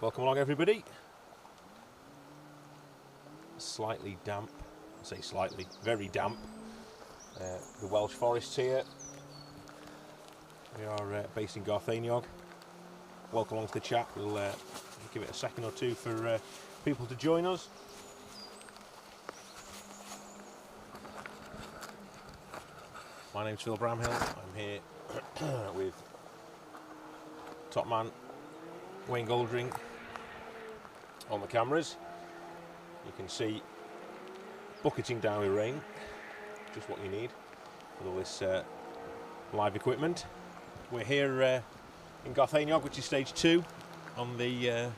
Welcome along, everybody. Slightly damp, I say slightly, very damp. The Welsh forests here. We are based in Gartheiniog. Welcome along to the chat. We'll give it a second or two for people to join us. My name's Phil Bramhill. I'm here with top man Wayne Goldring on the cameras. You can see bucketing down with rain, just what you need with all this live equipment. We're here in Gartheiniog, which is stage 2 on the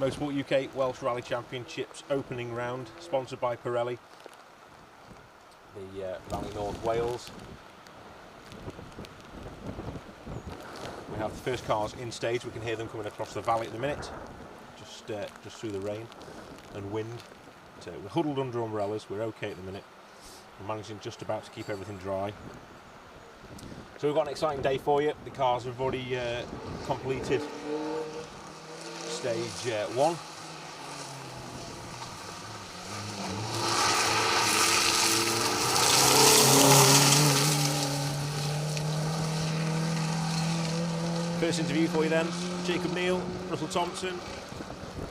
Motorsport UK Welsh Rally Championships opening round, sponsored by Pirelli, the Rally North Wales. We have the first cars in stage. We can hear them coming across the valley at the minute, just through the rain and wind. So we're huddled under umbrellas. We're okay at the minute. We're managing just about to keep everything dry. So we've got an exciting day for you. The cars have already completed stage 1. First interview for you then, Jacob Neal, Russell Thompson.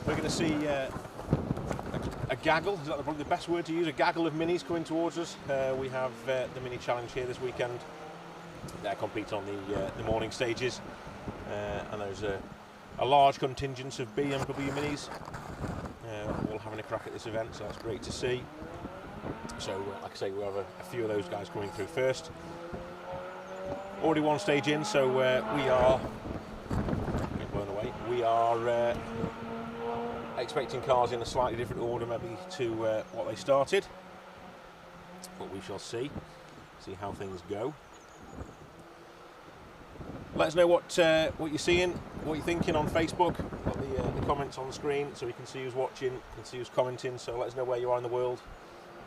We're going to see a gaggle, is that probably the best word to use, a gaggle of minis coming towards us. We have the mini challenge here this weekend. They're competing on the morning stages, and there's a large contingent of BMW minis all having a crack at this event, so that's great to see. So like I say, we have a few of those guys coming through first. Already one stage in, so we are getting blown away. We are expecting cars in a slightly different order maybe to what they started, but we shall see how things go. Let us know what you're seeing, what you're thinking on Facebook. Got the comments on the screen so we can see who's watching, can see who's commenting, so let us know where you are in the world.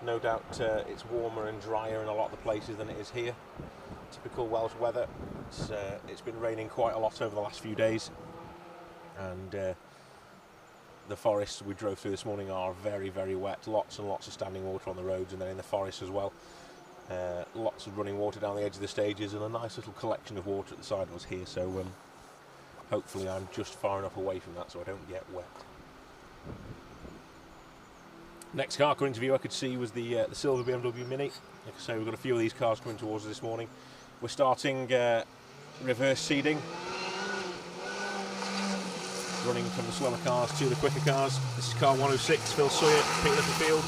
No doubt it's warmer and drier in a lot of the places than it is here. Typical Welsh weather. It's been raining quite a lot over the last few days, and the forests we drove through this morning are very, very wet. Lots and lots of standing water on the roads, and then in the forest as well. Lots of running water down the edge of the stages, and a nice little collection of water at the side of us here, so hopefully I'm just far enough away from that so I don't get wet. Next car coming to view I could see was the silver BMW Mini. Like I say, we've got a few of these cars coming towards us this morning. We're starting reverse seeding, running from the slower cars to the quicker cars. This is car 106, Phil Sawyer, Peter Littlefield.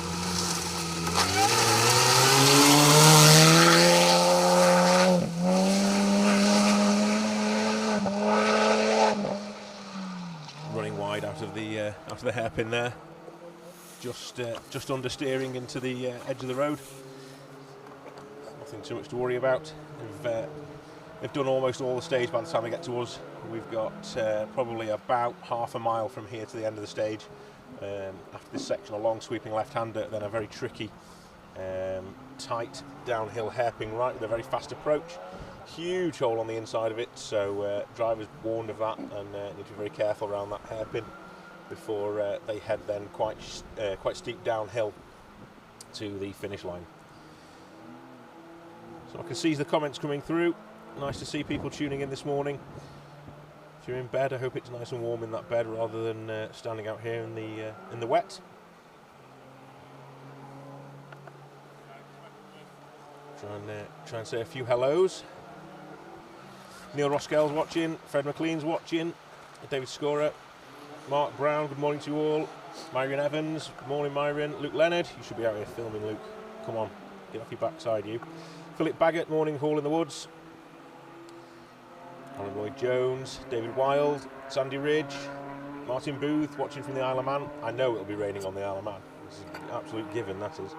Running wide out of the hairpin there. Just under into the edge of the road. Nothing too much to worry about. They've done almost all the stage by the time they get to us. We've got probably about half a mile from here to the end of the stage. After this section, a long sweeping left-hander, then a very tricky, tight downhill hairpin right with a very fast approach. Huge hole on the inside of it, so drivers warned of that and need to be very careful around that hairpin before they head then quite steep downhill to the finish line. So I can see the comments coming through. Nice to see people tuning in this morning. If you're in bed, I hope it's nice and warm in that bed rather than standing out here in the wet. Try and say a few hellos. Neil Roskell's watching, Fred McLean's watching, David Scorer, Mark Brown, good morning to you all. Myrian Evans, good morning Myrian. Luke Leonard, you should be out here filming, Luke. Come on, get off your backside, you. Philip Baggett, morning, Hall in the Woods. Alan Lloyd Jones, David Wild, Sandy Ridge, Martin Booth, watching from the Isle of Man. I know it'll be raining on the Isle of Man. This is an absolute given, that is.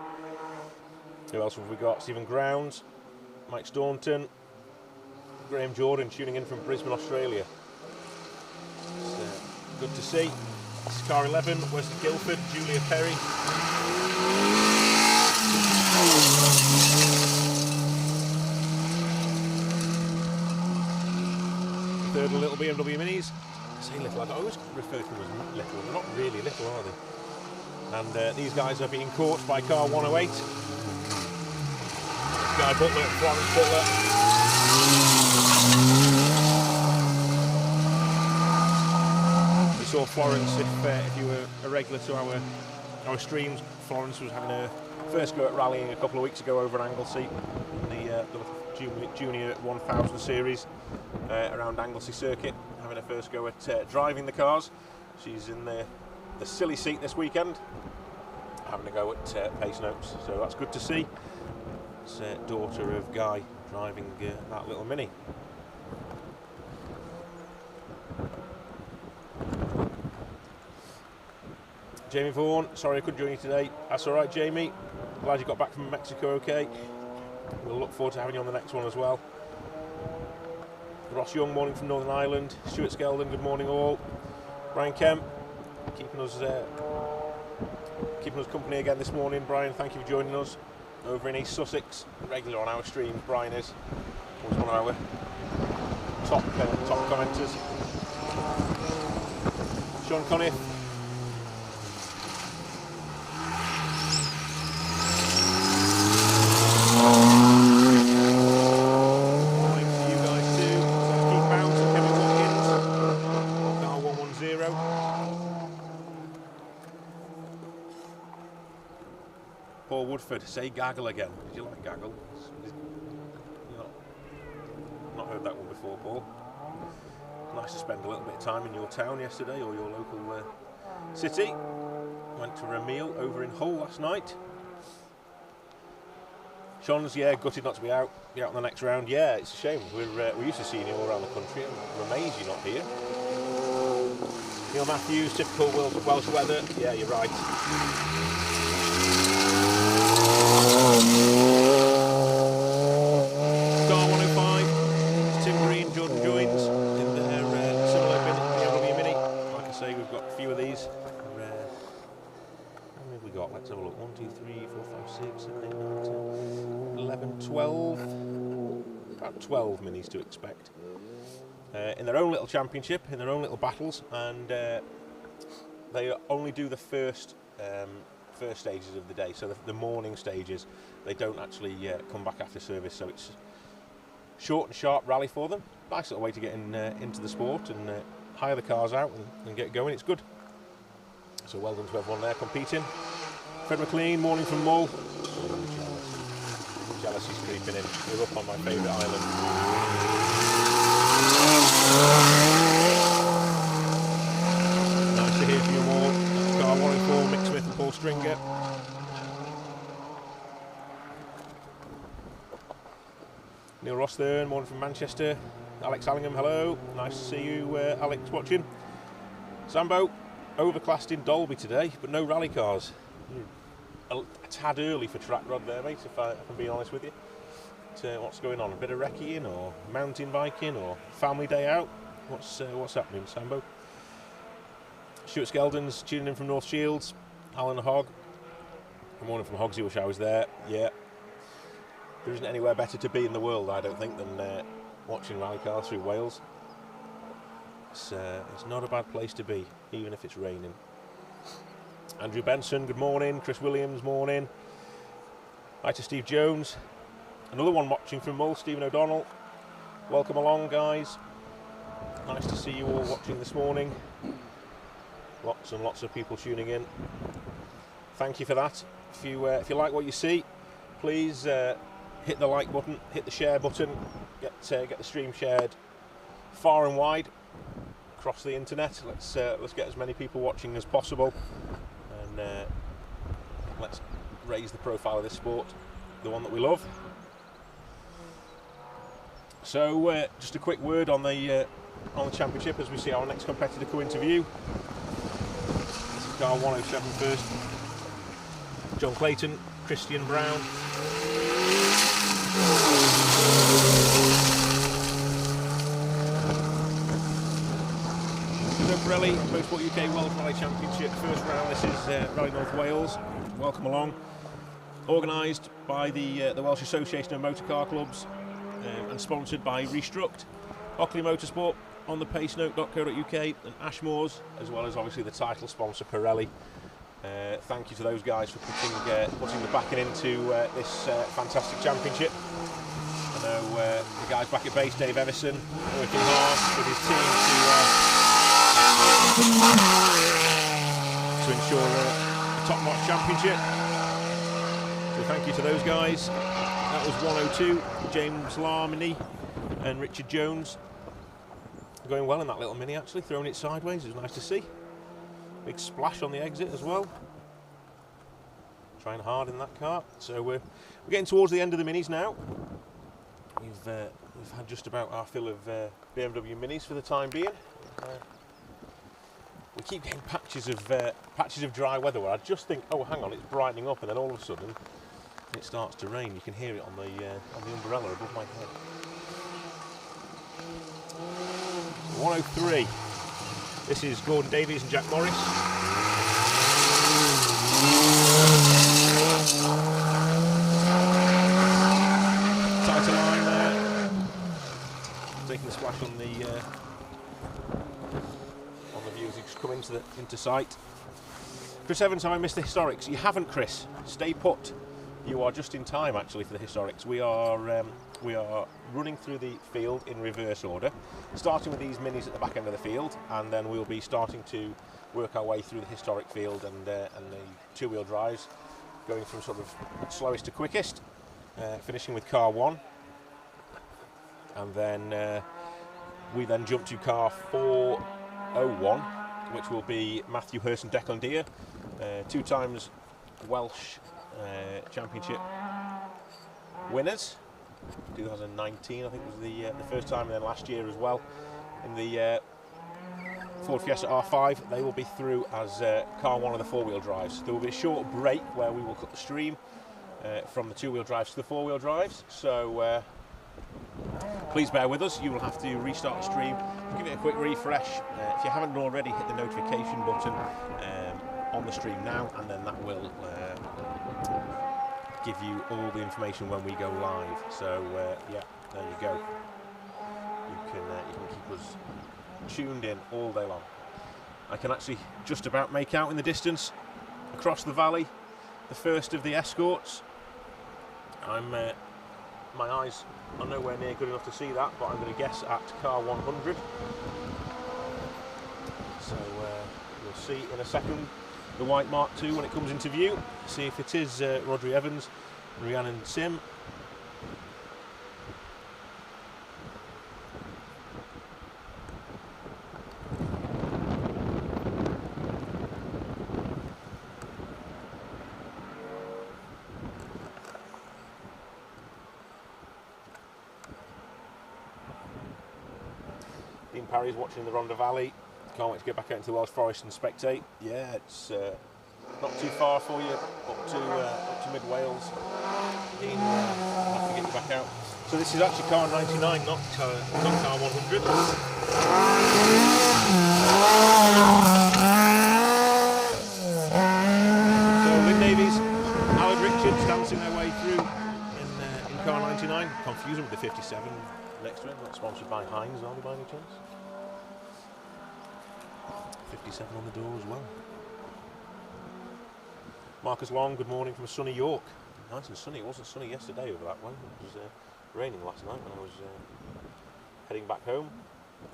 Who else have we got? Stephen Grounds, Mike Staunton, Graham Jordan tuning in from Brisbane, Australia. Good to see. This is car 11, Wesley Guildford, Julia Perry. Third little BMW Minis. say little, I always refer to them as little. They're not really little, are they? And these guys are being caught by car 108. Guy Butler, Florence Butler. We saw Florence, if you were a regular to our streams, Florence was having her first go at rallying a couple of weeks ago over at Anglesey in the Junior 1000 series around Anglesey Circuit, having her first go at driving the cars. She's in the silly seat this weekend, having a go at Pace Notes, so that's good to see. It's daughter of Guy driving that little Mini. Jamie Vaughan, sorry I couldn't join you today. That's alright, Jamie. Glad you got back from Mexico okay. We'll look forward to having you on the next one as well. Ross Young, morning from Northern Ireland. Stuart Skeldon, good morning all. Brian Kemp, keeping us company again this morning. Brian, thank you for joining us over in East Sussex. Regular on our streams, Brian is. Always one of our top commenters. Sean Conniff. Paul Woodford, say gaggle again. Did you like gaggle? Not heard that one before, Paul. Nice to spend a little bit of time in your town yesterday, or your local city. Went for a meal over in Hull last night. Sean's, gutted not to be out on the next round. Yeah, it's a shame. We're used to seeing you all around the country, and we're amazed you're not here. Neil Matthews, typical Welsh weather. Yeah, you're right. Star 105, Tim Green, Jordan Joins in their similar BMW Mini. Like I say, we've got a few of these. How many have we got? Let's have a look. 1, 2, 3, 4, 5, 6, 7, 8, 9, 10, 11, 12. About 12 minis to expect. In their own little championship, in their own little battles, and they only do the first stages of the day, so the morning stages. They don't actually come back after service, so it's short and sharp rally for them. Nice little way to get into the sport and hire the cars out and get going. It's good. So well done to everyone there competing. Fred McLean, morning from Mull. Jealousy's creeping in. We're up on my favourite island. Nice to hear from you all. That's car 104, Mick Smith and Paul Stringer. Neil Rossthern, morning from Manchester. Alex Allingham, hello. Nice to see you, Alex, watching. Sambo, overclassed in Dolby today, but no rally cars. A tad early for track rod there, mate, if I can be honest with you. What's going on? A bit of recceing or mountain biking or family day out? What's happening, Sambo? Stuart Skeldon's tuning in from North Shields. Alan Hogg. Good morning from Hogsy, wish I was there. Yeah. There isn't anywhere better to be in the world, I don't think, than watching rally cars through Wales. It's not a bad place to be, even if it's raining. Andrew Benson, good morning. Chris Williams, morning. Hi to Steve Jones. Another one watching from Mull, Stephen O'Donnell. Welcome along, guys. Nice to see you all watching this morning. Lots and lots of people tuning in. Thank you for that. If you like what you see, please hit the like button, hit the share button, get the stream shared far and wide across the internet. Let's get as many people watching as possible, and let's raise the profile of this sport, the one that we love. So just a quick word on the championship as we see our next competitor come into view. This is car 107 first. John Clayton, Christian Brown. Pirelli Motorsport UK World Rally Championship first round. This is Rally North Wales. Welcome along. Organised by the Welsh Association of Motor Car Clubs and sponsored by Restruct, Hockley Motorsport, on the pacenote.co.uk and Ashmore's, as well as obviously the title sponsor Pirelli. Thank you to those guys for putting the backing into this fantastic championship. I know the guys back at base, Dave Evison, working hard with his team to ensure a top-notch championship. So thank you to those guys. That was 102, James Larmini and Richard Jones. Going well in that little Mini, actually, throwing it sideways. It was nice to see. Big splash on the exit as well. Trying hard in that car. So we're getting towards the end of the Minis now. We've had just about our fill of BMW Minis for the time being. We keep getting patches of dry weather where I just think, oh, hang on, it's brightening up, and then all of a sudden it starts to rain. You can hear it on the umbrella above my head. 103. This is Gordon Davies and Jack Morris. Tighter line there. Taking the splash on the view as he just come into sight. Chris Evans, have I missed the historics? You haven't, Chris. Stay put. You are just in time actually for the historics. We are running through the field in reverse order, starting with these Minis at the back end of the field, and then we'll be starting to work our way through the historic field and the two-wheel drives, going from sort of slowest to quickest, finishing with car 1, and then we then jump to car 401, which will be Matthew Hurst and Declan Deere, 2 times Welsh championship winners. 2019 I think was the first time, and then last year as well in the Ford Fiesta R5. They will be through as car 1 of the 4-wheel drives. There will be a short break where we will cut the stream from the 2-wheel drives to the 4-wheel drives, so please bear with us. You will have to restart the stream, give it a quick refresh. If you haven't already, hit the notification button on the stream now, and then that will give you all the information when we go live. So yeah, there you go. You can keep us tuned in all day long. I can actually just about make out in the distance across the valley the first of the escorts. My eyes are nowhere near good enough to see that, but I'm going to guess at car 100. So you'll see in a second the white Mark II when it comes into view. See if it is Rodri Evans and Rhiannon Sim. Dean Parry's watching the Rhondda Valley. Can't wait to get back out into the Welsh Forest and spectate. Yeah, it's not too far for you up to mid Wales. Dean, I'll have to get you back out. So this is actually car 99, not car 100. So Lynn Davies, Alan Richards dancing their way through in car 99. Confusing with the 57 next to it. Not sponsored by Heinz, are they, by any chance? 57 on the door as well. Marcus Long, good morning from a sunny York. Nice and sunny. It wasn't sunny yesterday over that way. It was raining last night when I was heading back home.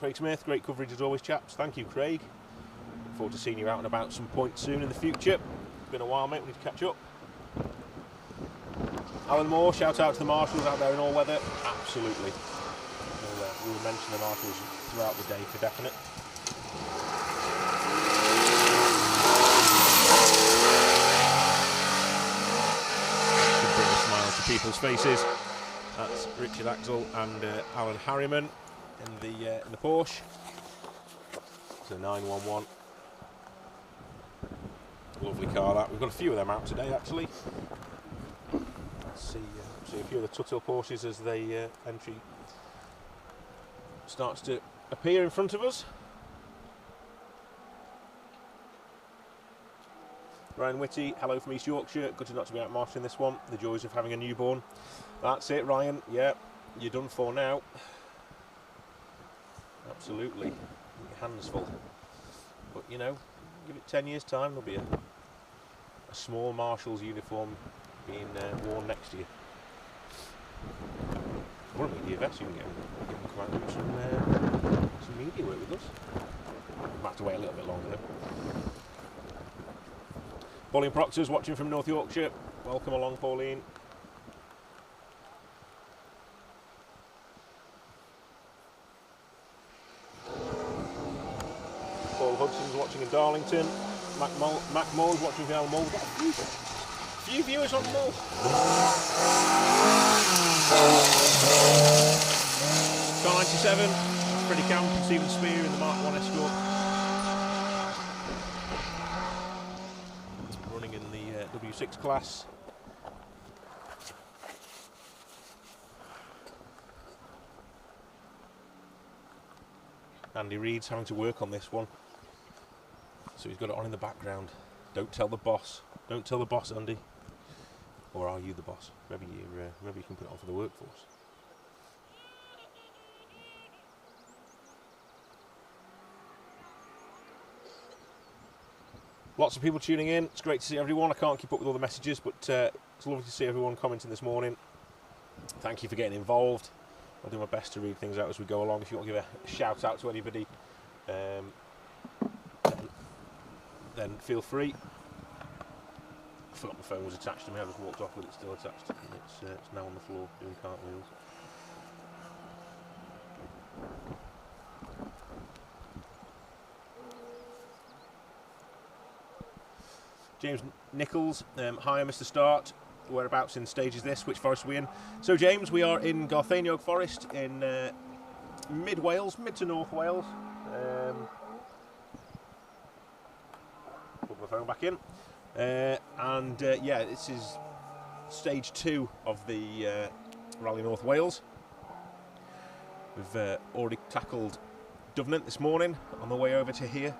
Craig Smith, great coverage as always, chaps. Thank you, Craig. Look forward to seeing you out and about some point soon in the future. It's been a while, mate. We need to catch up. Alan Moore, shout out to the marshals out there in all weather. Absolutely. We'll mention the marshals throughout the day for definite. People's faces. That's Richard Axel and Alan Harriman in the Porsche. It's a 911. Lovely car that. We've got a few of them out today actually. Let's see a few of the Tuthill Porsches as the entry starts to appear in front of us. Ryan Whitty, hello from East Yorkshire. Good to not to be out marshalling this one. The joys of having a newborn. That's it, Ryan. Yeah, you're done for now. absolutely. Your hands full. But you know, give it 10 years' time, there'll be a small marshal's uniform being worn next to you. Or a media vest, you can get them come out and do some media work with us. Might have to wait a little bit longer though. Pauline Proctor's watching from North Yorkshire. Welcome along, Pauline. Paul Hudson's watching in Darlington. Mac Moore's watching from Alan Mull. We've got a few viewers on Mull. Car 97, Freddie Camp and Stephen Spear in the Mark 1 Escort. Running in the W6 class. Andy Reid's having to work on this one, so he's got it on in the background. Don't tell the boss. Don't tell the boss, Andy. Or are you the boss? Maybe you can put it on for the workforce. Lots of people tuning in. It's great to see everyone. I can't keep up with all the messages, but it's lovely to see everyone commenting this morning. Thank you for getting involved. I'll do my best to read things out as we go along. If you want to give a shout out to anybody, then feel free. I forgot my phone was attached to me. I just walked off with it still attached. It's now on the floor doing cartwheels. James Nichols, hi Mr. Start. Whereabouts in stage is this? Which forest are we in? So James, we are in Gartheiniog Forest in mid Wales, mid to North Wales. Put my phone back in. Yeah, this is stage 2 of the Rally North Wales. We've already tackled Duvenant this morning on the way over to here.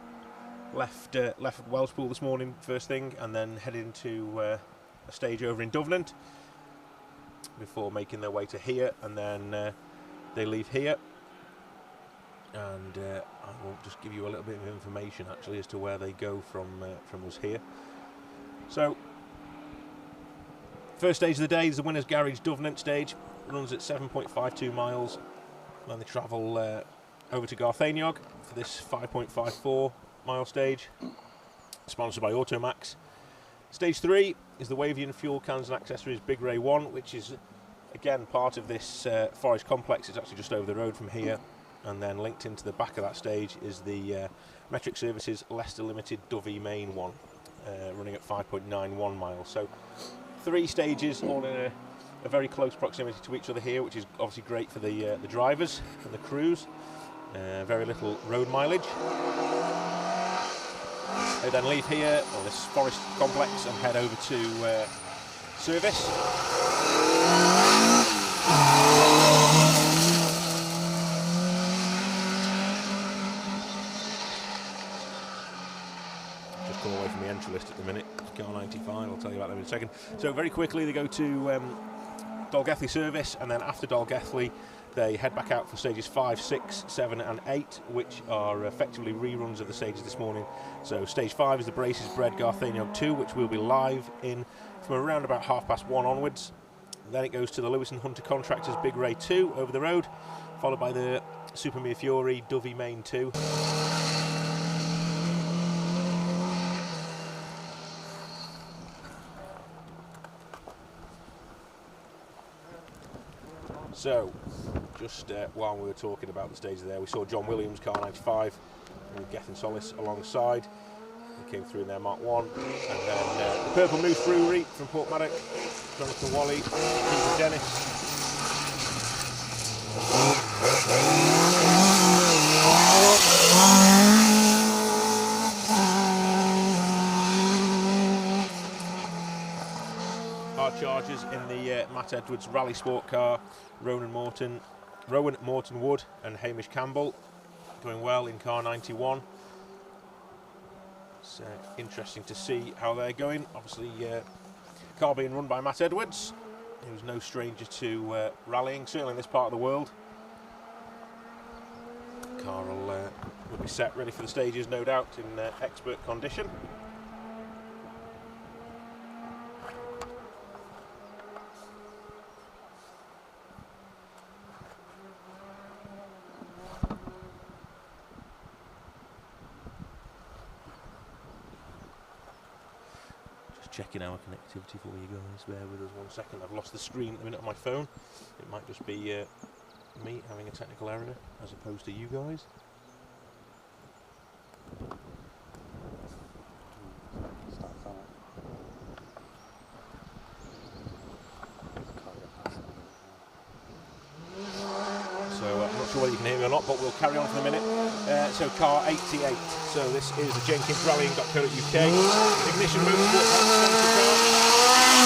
Left Welshpool this morning first thing, and then headed into a stage over in Duvenant before making their way to here, and then they leave here. And I will just give you a little bit of information actually as to where they go from us here. So, first stage of the day is the Winners Garage Duvenant stage. Runs at 7.52 miles. Then they travel over to Gartheiniog for this 5.54 mile stage, sponsored by Automax. Stage 3 is the Wavian Fuel Cans and Accessories Big Ray 1, which is again part of this forest complex. It's actually just over the road from here, and then linked into the back of that stage is the Metric Services Leicester Limited Dovey Main 1, running at 5.91 miles. So 3 stages all in a very close proximity to each other here, which is obviously great for the drivers and the crews. Very little road mileage. They then leave here on this forest complex and head over to service. Just come away from the entry list at the minute. Car 95, I'll tell you about them in a second. So very quickly they go to Dalgethley service, and then after Dalgethley they head back out for stages 5, 6, 7 and 8, which are effectively reruns of the stages this morning. So stage 5 is the Braces Bred Gartheiniog 2, which will be live in from around about 1:30 onwards. Then it goes to the Lewis and Hunter Contractors Big Ray 2 over the road, followed by the Super Mia Fury Dovey Main 2. So, just while we were talking about the stages there, we saw John Williams, car 95, with Geth and Solis alongside. They came through in their Mark 1. And then the Purple Moose Brewery from Portmaddock, Jonathan Wally, Peter Dennis. Hard chargers in the Matt Edwards Rally Sport car, Rowan Morton Wood and Hamish Campbell doing well in car 91. It's interesting to see how they're going. Obviously, car being run by Matt Edwards, who's no stranger to rallying, certainly in this part of the world. car will be set ready for the stages, no doubt, in expert condition. Checking our connectivity for you guys. Bear with us 1 second. I've lost the screen at the minute on my phone. It might just be me having a technical error as opposed to you guys. So I'm not sure whether you can hear me or not, but we'll carry on for a minute. So car 88. So this is the Jenkins Rallying.co.uk Ignition Motorsport sponsor car.